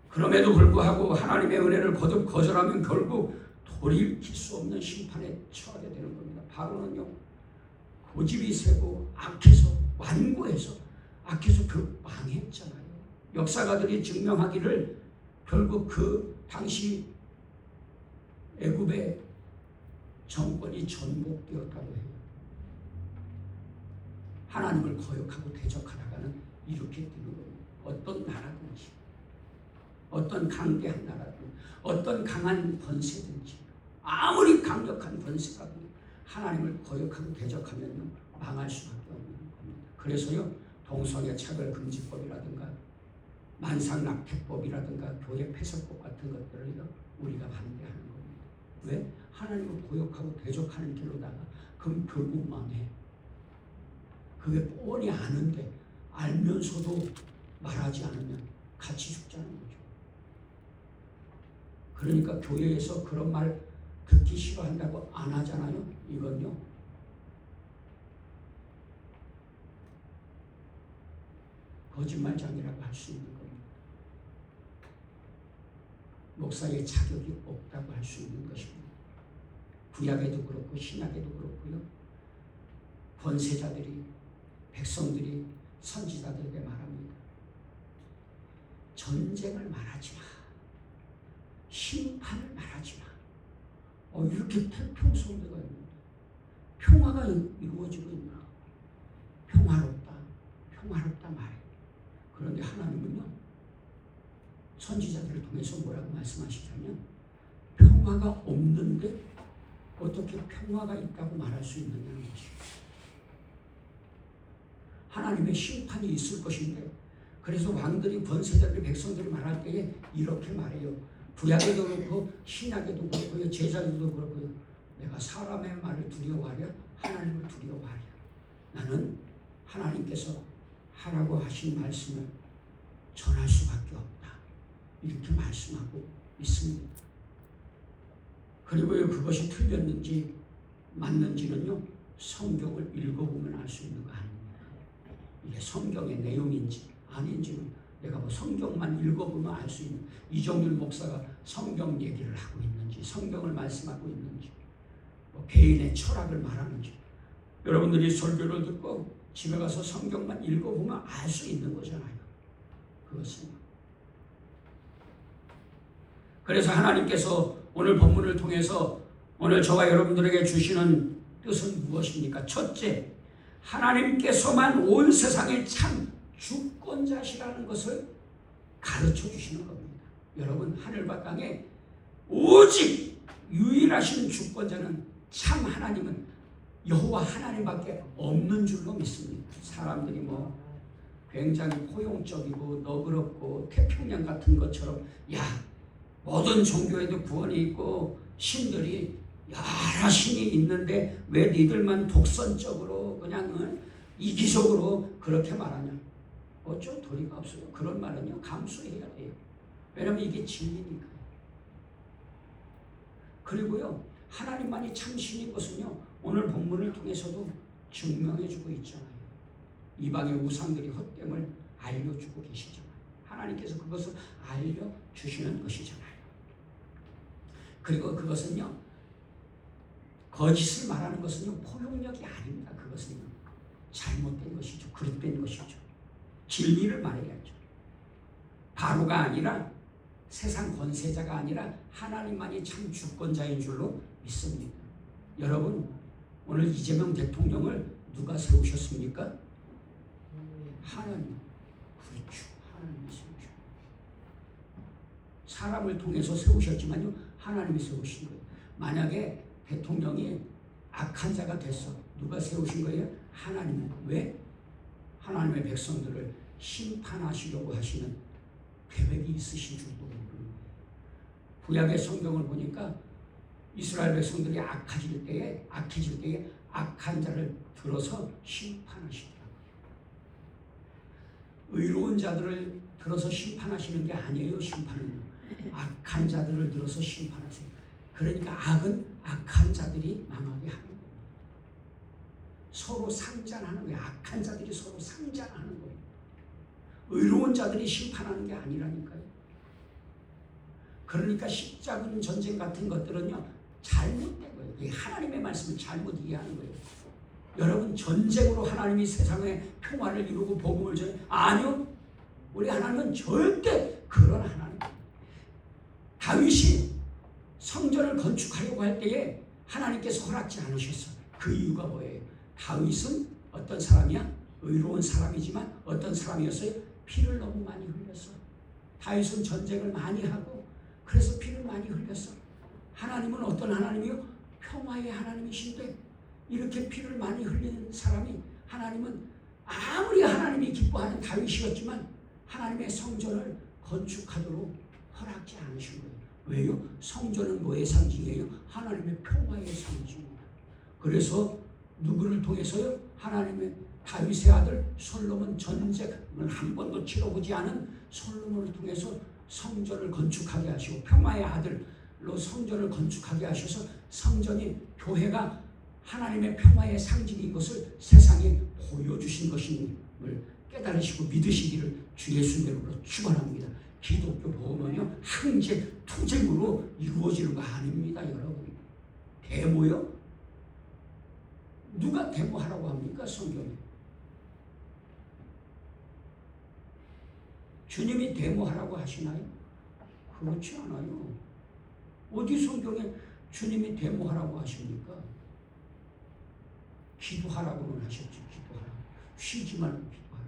[SPEAKER 1] 그럼에도 불구하고 하나님의 은혜를 거듭 거절하면 결국 돌이킬 수 없는 심판에 처하게 되는 겁니다. 바로는요, 고집이 세고 악해서, 완고해서 악해서 결국 망했잖아요. 역사가들이 증명하기를 결국 그 당시 애굽의 정권이 전복되었다고 해요. 하나님을 거역하고 대적하다가는 이렇게 되는 겁니다. 어떤 나라든지, 어떤 강대한 나라든, 어떤 강한 권세든지, 아무리 강력한 권세가 하나님을 거역하고 대적하면 망할 수밖에 없는 겁니다. 그래서요, 동성애 차별금지법이라든가 만상낙태법이라든가 교회 폐쇄법 같은 것들을 우리가 반대하는 겁니다. 왜? 하나님을 거역하고 대적하는 길로다가 그럼 결국 망해. 그게 뻔히 아는데 알면서도 말하지 않으면 같이 죽자는 거죠. 그러니까 교회에서 그런 말 듣기 싫어한다고 안 하잖아요. 이건요, 거짓말장이라고 할 수 있는 겁니다. 목사의 자격이 없다고 할 수 있는 것입니다. 구약에도 그렇고 신약에도 그렇고요. 권세자들이, 백성들이 선지자들에게 말합니다. 전쟁을 말하지 마. 심판을 말하지 마. 이렇게 태평성대가 있는데 평화가 이루어지고 있나? 평화롭다, 평화롭다 말해. 그런데 하나님은요, 선지자들을 통해서 뭐라고 말씀하시냐면 평화가 없는데 어떻게 평화가 있다고 말할 수 있느냐는 것입니다. 하나님의 심판이 있을 것인데, 그래서 왕들이, 권세자들이, 백성들이 말할 때에 이렇게 말해요. 구약에도 그렇고 신약에도 그렇고요, 제자들도 그렇고요. 내가 사람의 말을 두려워하랴, 하나님을 두려워하랴. 나는 하나님께서 하라고 하신 말씀을 전할 수밖에 없다. 이렇게 말씀하고 있습니다. 그리고 그것이 틀렸는지 맞는지는요, 성경을 읽어보면 알 수 있는 거 아닙니다. 이게 성경의 내용인지 아닌지는 내가 뭐 성경만 읽어보면 알 수 있는, 이정률 목사가 성경 얘기를 하고 있는지, 성경을 말씀하고 있는지, 뭐 개인의 철학을 말하는지, 여러분들이 설교를 듣고 집에 가서 성경만 읽어보면 알 수 있는 거잖아요. 그것은. 그래서 하나님께서 오늘 본문을 통해서 오늘 저와 여러분들에게 주시는 뜻은 무엇입니까? 첫째, 하나님께서만 온 세상의 참 주권자시라는 것을 가르쳐 주시는 겁니다. 여러분, 하늘과 땅에 오직 유일하신 주권자는 참 하나님은 여호와 하나님밖에 없는 줄로 믿습니다. 사람들이 뭐 굉장히 포용적이고 너그럽고 태평양 같은 것처럼, 야, 모든 종교에도 구원이 있고 신들이 여러 신이 있는데 왜 니들만 독선적으로 그냥 이기적으로 그렇게 말하냐? 어쩔 도리가 없어요. 그런 말은요, 감수해야 돼요. 왜냐하면 이게 진리니까요. 그리고요, 하나님만이 참 신인 것은요, 오늘 본문을 통해서도 증명해주고 있잖아요. 이방의 우상들이 헛됨을 알려주고 계시잖아요. 하나님께서 그것을 알려주시는 것이잖아요. 그리고 그것은요, 거짓을 말하는 것은요, 포용력이 아닙니다. 그것은요, 잘못된 것이죠. 그릇된 것이죠. 진리를 말해야죠. 바로가 아니라 세상 권세자가 아니라 하나님만이 참 주권자인 줄로 믿습니다. 여러분, 오늘 이재명 대통령을 누가 세우셨습니까? 하나님. 그렇죠. 하나님이 세우셨어요. 사람을 통해서 세우셨지만요, 하나님이 세우신 거예요. 만약에 대통령이 악한 자가 됐어, 누가 세우신 거예요? 하나님. 왜? 하나님의 백성들을 심판하시려고 하시는 계획이 있으신 줄도 모르는 거예요. 구약의 성경을 보니까 이스라엘 백성들이 악해질 때에 악한 자를 들어서 심판하시더라고요. 의로운 자들을 들어서 심판하시는 게 아니에요. 심판은 악한 자들을 들어서 심판하세요. 그러니까 악은 악한 자들이 망하게 하는 거예요. 서로 상잔하는 거예요. 악한 자들이 서로 상잔하는 거예요. 의로운 자들이 심판하는 게 아니라니까요. 그러니까 십자군 전쟁 같은 것들은요, 잘못된 거예요. 하나님의 말씀을 잘못 이해하는 거예요. 여러분, 전쟁으로 하나님이 세상에 평화를 이루고 복음을 전해? 아니요. 우리 하나님은 절대 그런 하나님. 다윗이 성전을 건축하려고 할 때에 하나님께서 허락지 않으셨어요. 그 이유가 뭐예요? 다윗은 어떤 사람이야? 의로운 사람이지만 어떤 사람이었어요? 피를 너무 많이 흘렸어. 다윗은 전쟁을 많이 하고 그래서 피를 많이 흘렸어. 하나님은 어떤 하나님이요? 평화의 하나님이신데 이렇게 피를 많이 흘리는 사람이, 하나님은 아무리 하나님이 기뻐하는 다윗이었지만 하나님의 성전을 건축하도록 허락지 않으신 거예요. 왜요? 성전은 뭐의 상징이에요? 하나님의 평화의 상징입니다. 그래서 누구를 통해서요? 하나님의 다윗의 아들 솔로몬, 전쟁을 한 번도 치러보지 않은 솔로몬을 통해서 성전을 건축하게 하시고 평화의 아들로 성전을 건축하게 하셔서 성전이, 교회가 하나님의 평화의 상징인 것을 세상에 보여주신 것임을 깨달으시고 믿으시기를 주 예수님의 이름으로 축원합니다. 기독교 복음은요, 항제 투쟁으로 이루어지는 거 아닙니다. 여러분, 데모요? 누가 데모하라고 합니까? 성경에. 주님이 데모하라고 하시나요? 그렇지 않아요. 어디 성경에 주님이 데모하라고 하십니까? 기도하라고는 하셨죠. 기도하라. 쉬지 말고 기도하라.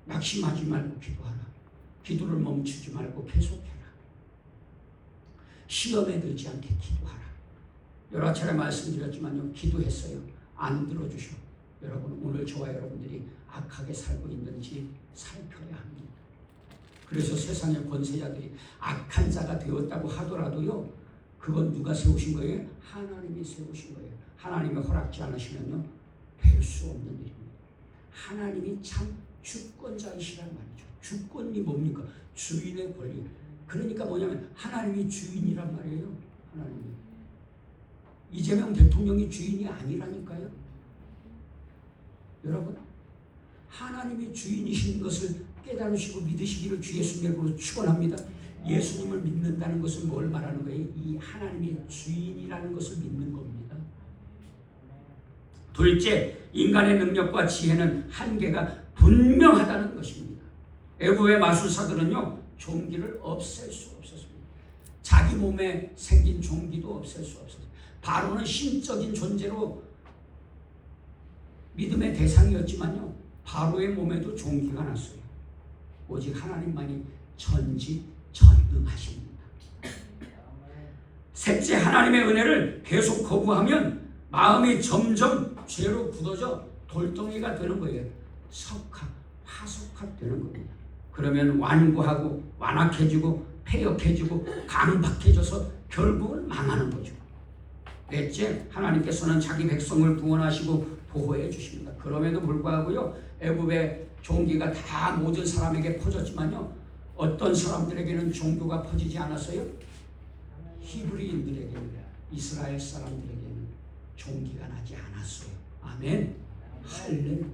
[SPEAKER 1] 낙심하지 말고 기도하라. 기도를 멈추지 말고 계속해라. 시험에 들지 않게 기도하라. 여러 차례 말씀드렸지만요, 기도했어요. 안 들어주셔. 여러분, 오늘 저와 여러분들이 악하게 살고 있는지 살펴야 합니다. 그래서 세상의 권세자들이 악한 자가 되었다고 하더라도요, 그건 누가 세우신 거예요? 하나님이 세우신 거예요. 하나님이 허락지 않으시면요, 될 수 없는 일입니다. 하나님이 참 주권자이시란 말이죠. 주권이 뭡니까? 주인의 권리. 그러니까 뭐냐면 하나님이 주인이란 말이에요. 하나님이. 이재명 대통령이 주인이 아니라니까요. 여러분, 하나님이 주인이신 것을 깨달으시고 믿으시기를 주 예수님의 이름으로 축원합니다. 예수님을 믿는다는 것은 뭘 말하는 거예요? 이 하나님의 주인이라는 것을 믿는 겁니다. 둘째, 인간의 능력과 지혜는 한계가 분명하다는 것입니다. 애굽의 마술사들은요, 종기를 없앨 수 없었습니다. 자기 몸에 생긴 종기도 없앨 수 없었어요. 바로는 신적인 존재로 믿음의 대상이었지만요, 바로의 몸에도 종기가 났어요. 오직 하나님만이 전지전능하십니다. 셋째, 하나님의 은혜를 계속 거부하면 마음이 점점 죄로 굳어져 돌덩이가 되는 거예요. 화석화 되는 겁니다. 그러면 완고하고 완악해지고 폐역해지고 강박해져서 결국은 망하는 거죠. 넷째, 하나님께서는 자기 백성을 구원하시고 보호해 주십니다. 그럼에도 불구하고요, 애굽의 종기가 다 모든 사람에게 퍼졌지만요, 어떤 사람들에게는 종교가 퍼지지 않았어요? 히브리인들에게는, 이스라엘 사람들에게는 종기가 나지 않았어요. 아멘. 할렐루야.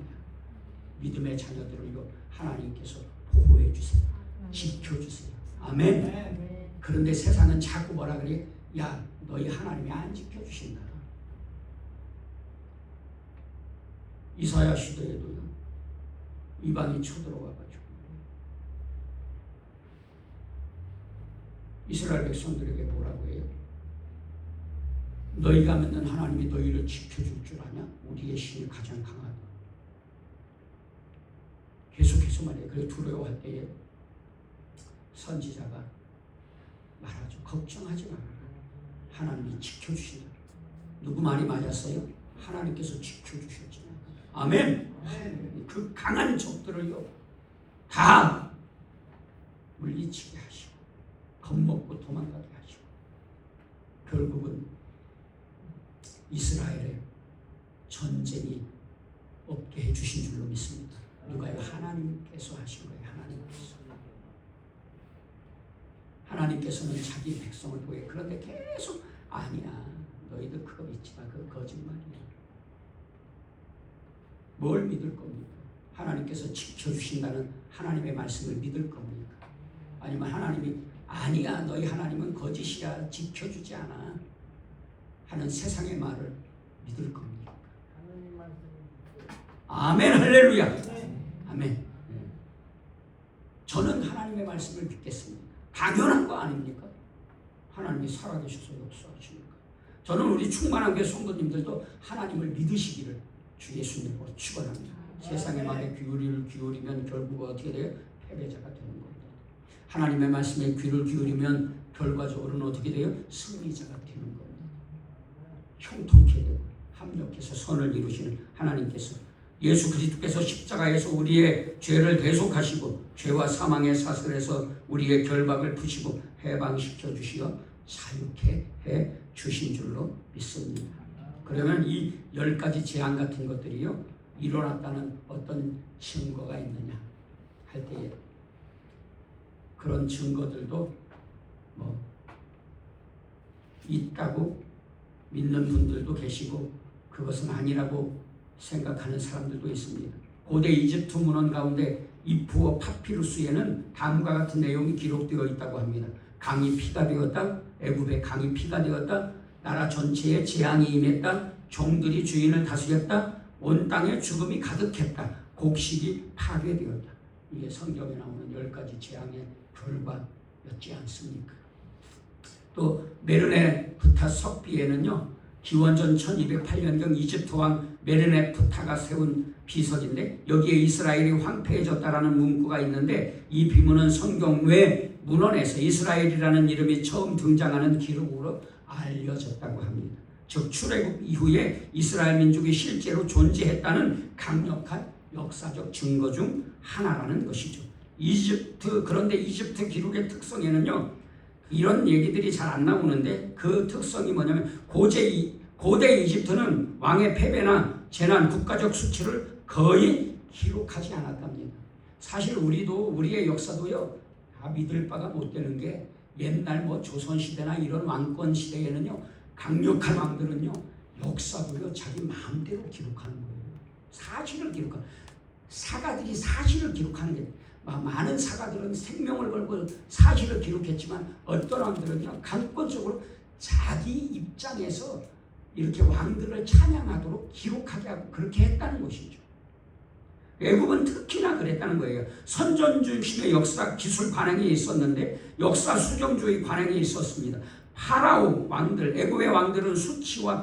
[SPEAKER 1] 믿음의 자녀들을요, 하나님께서 보호해 주세요. 지켜주세요. 아멘. 그런데 세상은 자꾸 뭐라 그래? 야, 너희 하나님이 안 지켜주신다. 이사야 시대에도요, 이방이 쳐들어와가지고 이스라엘 백성들에게 뭐라고 해요? 너희가 믿는 하나님이 너희를 지켜줄 줄 아냐? 우리의 신이 가장 강하다. 계속해서 말해요. 그래 두려워할 때에 선지자가 말하죠. 걱정하지 마라. 하나님이 지켜주신다. 누구 말이 맞았어요? 하나님께서 지켜주셨잖아요. 아멘. 그 강한 적들을요 다 물리치게 하시고 겁먹고 도망가게 하시고 결국은 이스라엘의 전쟁이 없게 해주신 줄로 믿습니다. 누가요? 하나님께서 하신 거예요. 하나님께서는 자기 백성을 보여. 그런데 계속 아니야. 너희들 그거 믿지 마. 그거 거짓말이야. 뭘 믿을 겁니까? 하나님께서 지켜주신다는 하나님의 말씀을 믿을 겁니까? 아니면 하나님이 아니야. 너희 하나님은 거짓이야. 지켜주지 않아. 하는 세상의 말을 믿을 겁니까? 아멘. 할렐루야. 아멘. 저는 하나님의 말씀을 믿겠습니다. 당연한 거 아닙니까? 하나님이 살아계셔서 역사하시니까. 저는 우리 충만한 교회 성도님들도 하나님을 믿으시기를 주 예수님으로 축원합니다. 세상의 말에 귀를 기울이면 결국 어떻게 돼요? 패배자가 되는 겁니다. 하나님의 말씀에 귀를 기울이면 결과적으로는 어떻게 돼요? 승리자가 되는 겁니다. 형통케 되고 합력해서 선을 이루시는 하나님께서 예수 그리스도께서 십자가에서 우리의 죄를 대속하시고 죄와 사망의 사슬에서 우리의 결박을 푸시고 해방시켜 주시어 자유케 해 주신 줄로 믿습니다. 그러면 이 10가지 재앙 같은 것들이요 일어났다는 어떤 증거가 있느냐 할 때에 그런 증거들도 있다고 믿는 분들도 계시고 그것은 아니라고 생각하는 사람들도 있습니다. 고대 이집트 문헌 가운데 이프와 파피루스에는 다음과 같은 내용이 기록되어 있다고 합니다. 강이 피가 되었다. 애굽의 강이 피가 되었다. 나라 전체에 재앙이 임했다. 종들이 주인을 다스렸다. 온 땅에 죽음이 가득했다. 곡식이 파괴되었다. 이게 성경에 나오는 10가지 재앙의 결과였지 않습니까? 또 메르네프타 석비에는요. 기원전 1208년경 이집트 왕 메르네프타가 세운 비석인데 여기에 이스라엘이 황폐해졌다라는 문구가 있는데 이 비문은 성경 외 문헌에서 이스라엘이라는 이름이 처음 등장하는 기록으로 알려졌다고 합니다. 즉 출애굽 이후에 이스라엘 민족이 실제로 존재했다는 강력한 역사적 증거 중 하나라는 것이죠. 그런데 이집트 기록의 특성에는요. 이런 얘기들이 잘 안 나오는데 그 특성이 뭐냐면 고대 이집트는 왕의 패배나 재난, 국가적 수치를 거의 기록하지 않았답니다. 사실 우리의 역사도요 다 믿을 바가 못 되는 게 옛날 조선시대나 이런 왕권 시대에는요 강력한 왕들은요 역사도요 자기 마음대로 기록하는 거예요. 사실을 기록하는 사가들이 사실을 기록하는 게 많은 사가들은 생명을 걸고 사실을 기록했지만 어떤 왕들은요 강권적으로 자기 입장에서 이렇게 왕들을 찬양하도록 기록하게 하고 그렇게 했다는 것이죠. 애굽은 특히나 그랬다는 거예요. 선전 중심의 역사 기술 관행이 있었는데 역사 수정주의 관행이 있었습니다. 파라오 왕들, 애굽의 왕들은 수치와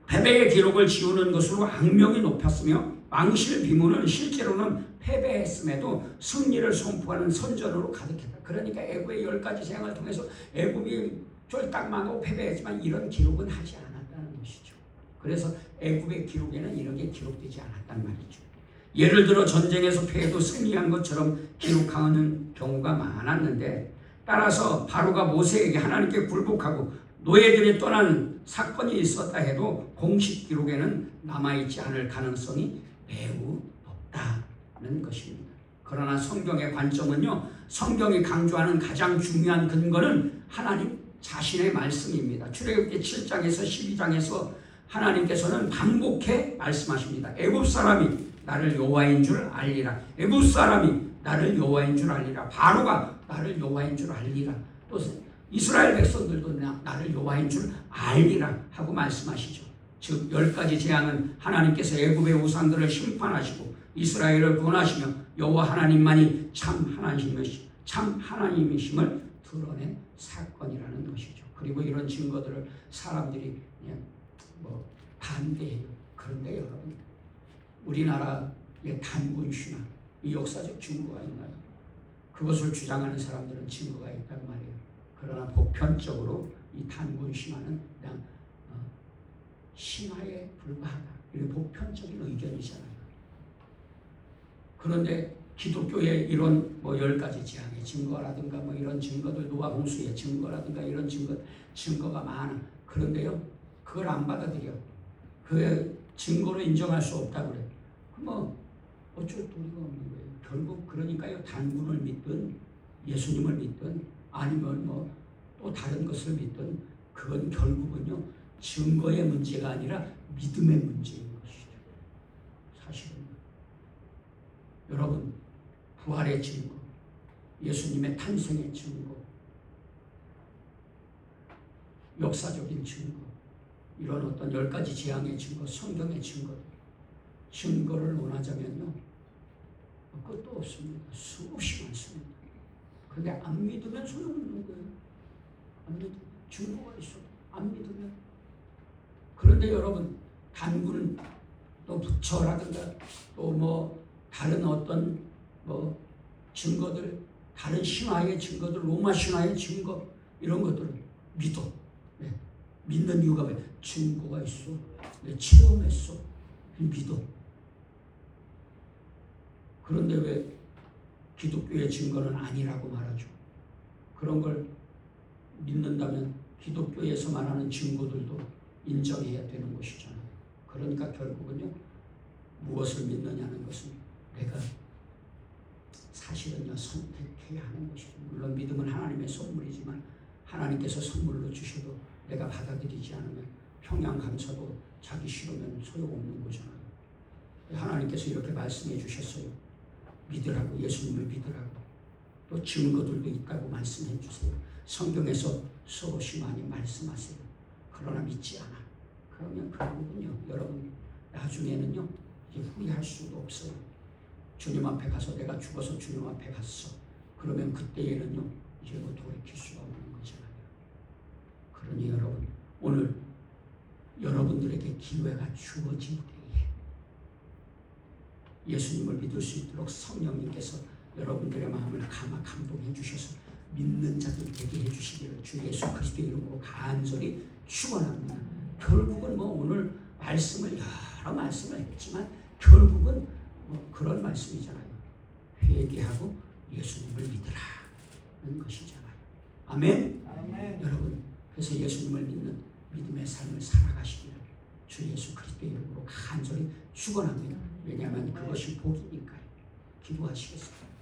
[SPEAKER 1] 패배의 기록을 지우는 것으로 악명이 높았으며 왕실 비문은 실제로는 패배했음에도 승리를 선포하는 선전으로 가득했다. 그러니까 애굽의 10가지 재앙을 통해서 애굽이 쫄딱망하고 패배했지만 이런 기록은 하지 않았다는 것이죠. 그래서 애굽의 기록에는 이런 게 기록되지 않았단 말이죠. 예를 들어 전쟁에서 패해도 승리한 것처럼 기록하는 경우가 많았는데 따라서 바로가 모세에게 하나님께 굴복하고 노예들이 떠나는 사건이 있었다 해도 공식 기록에는 남아있지 않을 가능성이 매우 높다는 것입니다. 그러나 성경의 관점은요, 성경이 강조하는 가장 중요한 근거는 하나님 자신의 말씀입니다. 출애굽기 7장에서 12장에서 하나님께서는 반복해 말씀하십니다. 애굽 사람이 나를 여호와인 줄 알리라. 애굽 사람이 나를 여호와인 줄 알리라. 바로가 나를 여호와인 줄 알리라. 또 이스라엘 백성들도 나를 여호와인 줄 알리라 하고 말씀하시죠. 즉 10가지 재앙은 하나님께서 애굽의 우상들을 심판하시고 이스라엘을 구원하시며 여호와 하나님만이 참 참 하나님이심을 드러낸 사건이라는 것이죠. 그리고 이런 증거들을 사람들이 그냥 반대해요. 그런데 여러분, 우리나라의 단군 신화, 이 역사적 증거가 있나요? 그것을 주장하는 사람들은 증거가 있단 말이에요. 그러나 보편적으로 이 단군 신화는 그냥 신화에 불과하다. 이게 보편적인 의견이잖아요. 그런데 기독교의 이런 10가지 재앙의 증거라든가 이런 증거들, 노아 홍수의 증거라든가 이런 증거가 많아. 그런데요, 그걸 안 받아들여. 그 증거로 인정할 수 없다고 그래. 어쩔 도리가 없는 거예요. 결국 그러니까요, 단군을 믿든 예수님을 믿든 아니면 또 다른 것을 믿든 그건 결국은요, 증거의 문제가 아니라 믿음의 문제인 것이죠. 사실은 여러분, 부활의 증거, 예수님의 탄생의 증거, 역사적인 증거, 이런 어떤 10가지 재앙의 증거, 성경의 증거를 원하자면요, 끝도 없습니다. 수없이 많습니다. 그런데 안 믿으면 소용없는 거예요. 안 믿으면 증거가 있어도 안 믿으면. 그런데 여러분, 단군 또 부처라든가 또 다른 어떤 증거들, 다른 신화의 증거들, 로마 신화의 증거, 이런 것들을 믿어. 네. 믿는 이유가 뭐예요? 증거가 있어. 네. 체험했어. 믿어. 그런데 왜 기독교의 증거는 아니라고 말하죠? 그런 걸 믿는다면 기독교에서 말하는 증거들도 인정해야 되는 것이잖아요. 그러니까 결국은요, 무엇을 믿느냐는 것은 내가 사실은요, 선택해야 하는 것이죠. 물론 믿음은 하나님의 선물이지만 하나님께서 선물로 주셔도 내가 받아들이지 않으면 평양감사도 자기 싫으면 소용없는 거잖아요. 하나님께서 이렇게 말씀해 주셨어요. 믿으라고, 예수님을 믿으라고. 또 증거들도 있다고 말씀해 주세요. 성경에서 수없이 많이 말씀하세요. 그러나 믿지 않아. 그러면 결국은요, 여러분, 나중에는요, 이제 후회할 수도 없어요. 주님 앞에 가서 내가 죽어서 주님 앞에 갔어. 그러면 그때에는요, 이제 돌이킬 수가 없는 거잖아요. 그러니 여러분, 오늘 여러분들에게 기회가 주어질 때에 예수님을 믿을 수 있도록 성령님께서 여러분들의 마음을 감동해 주셔서 믿는 자들 되게 해주시기를 주 예수 그리스도의 이름으로 간절히 축원합니다. 결국은 오늘 여러 말씀을 했지만 결국은 그런 말씀이잖아요. 회개하고 예수님을 믿으라는 것이잖아요. 아멘? 아멘. 여러분, 그래서 예수님을 믿는 믿음의 삶을 살아가시기를 주 예수 그리스도의 이름으로 간절히 축원합니다. 왜냐하면 그것이 복이니까요. 기도하시겠습니다.